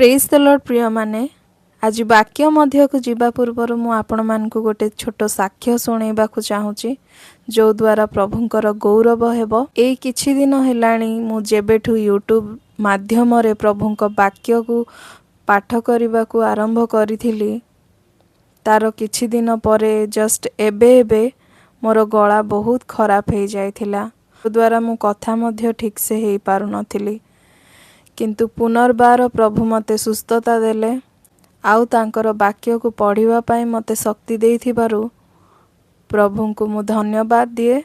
Praise the Lord प्रिय माने आज वाक्य मध्य को जीवा पूर्वर मु आपण मानकु गोटे छोट साक्ष्य सुनेबा को चाहूची जो द्वारा प्रभुंकर गौरव हेबो। ए किछि दिन हेलाणी मु जेबेठु यूट्यूब माध्यम रे प्रभुंक वाक्य को पाठ करबा को आरंभ करिथिली तार किछि दिन परे जस्ट एबे मोर गला बहुत खराब हो जाइथिला द्वारा मु कथा मध्य ठीक से हे पारु नथिली किंतु पुनर्बार प्रभु मते सुस्थता देले आउ तांकर वाक्य को पढ़िबा पाई मते शक्ति देइथिबारु प्रभु को मु धन्यवाद दिए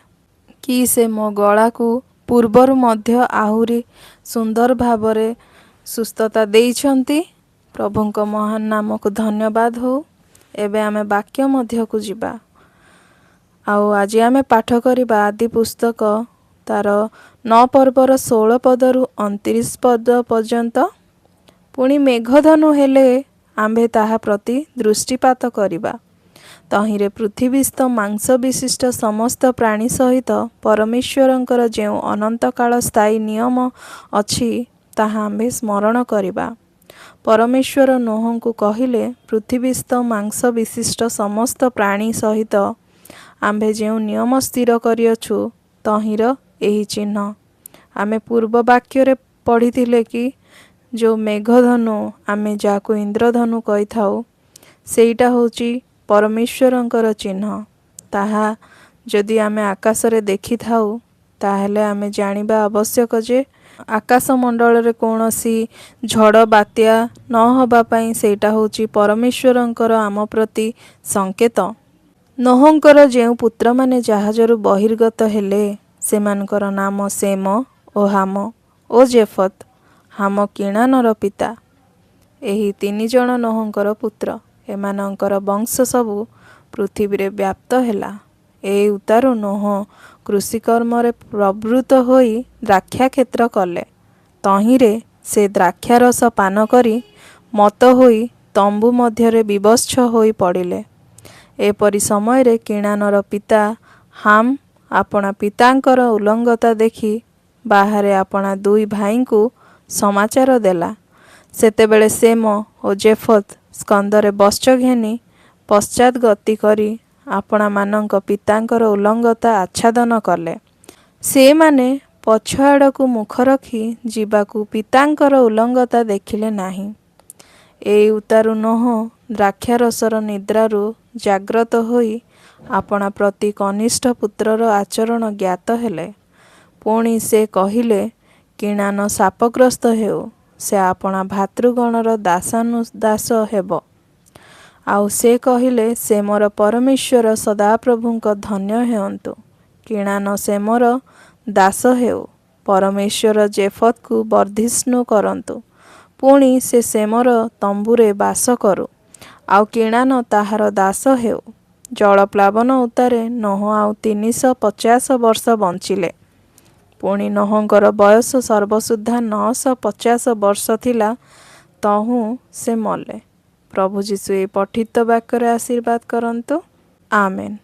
कि से मो गला को पूर्वर मध्य आहुरी सुंदर भावरे सुस्थता देइछंती। प्रभुंक महान नाम को धन्यवाद हो। एबे आमे वाक्य मध्य को जिबा आउ आज आमे पाठ करिबा आदि पुस्तक तार 9 पर्वर 16 पदरु 29 पद पर्यंत। पुणी मेघधनु हेले आंभे ताहा प्रति दृष्टिपात करिबा तहिरे पृथ्वीस्थ मांस विशिष्ट समस्त प्राणी सहित परमेश्वरंकर जेउ अनंत काल स्थायी नियम अछि ताहा आंभे स्मरण करिबा। परमेश्वर नोह को कहिले पृथ्वीस्थ मांस विशिष्ट समस्त प्राणी सहित आंभे जेउ नियम स्थिर करिअछु तहिर एही चिन्ह। आमे पूर्व वाक्य रे पढ़िथिले कि जो मेघधनु आमे जाको इंद्रधनु कहि थाउ सेईटा होची परमेश्वरंकर चिन्ह। ताहा जदि आमे आकाश रे देखि थाउ ताहेले आमे जानिबा आवश्यक जे आकाश मंडल रे कोनोसी झड़ बात्या न होबा पई सेईटा होची परमेश्वरंकर आम प्रति संकेत। नोहंकर जेउ पुत्र माने जहाजरु बहिर्गत हेले सेमानकर नाम सेम ओ हाम ओ जेफत। हाम किणानर पिता। एही 3 जण नोहंकर पुत्र। एमानंकर वंश सबु पृथ्वी रे व्याप्त हेला। ए उतारु नोह कृषि कर्म रे प्रवृत्त होई द्राक्षा क्षेत्र कले। तहिरे से द्राक्षा रस पान करी मत होई तंबू मध्य रे विवश होई पड़िले। एपरि समय रे किणानर पिता हाम अपना पितांकर उल्लंघता देखि बाहरे अपना 2 भाई को समाचार देला। सेतेबेले सेम ओ जेफत स्कंदरे बश्च घेनी पश्चात गति करी अपना मानंक पितांकर उल्लंघता आच्छादन कले। से माने पछआड़ को मुख रखी जीवाकू पितांकर उल्लंघता देखिले नाही। ए उतारु नोह द्राक्षारसर निद्रारु जाग्रत होई अपना प्रति कनिष्ठ पुत्रर आचरण ज्ञात हेले। पुणी से कहिले किणान शापग्रस्त हेउ से अपना भातृगणर दासानुदास हेब। आउ से कहिले से मोर परमेश्वर सदाप्रभुंक धन्य हेउंतु। किणान से मोर दास हेउ। परमेश्वर जेफत को वर्धिष्णु करंतु। पुणी से मोर तंबुरे बास करू। आउ किणान ताहार दास हेउ। जल प्लावन उतारे नोह आउ 350 वर्ष बंचिले। पुणी नोहंकर बयस सर्वसुद्धा 950 वर्ष थिला तहु से मले। प्रभु जीशु ए पठित वाक्य रे आशीर्वाद करंतु। आमेन।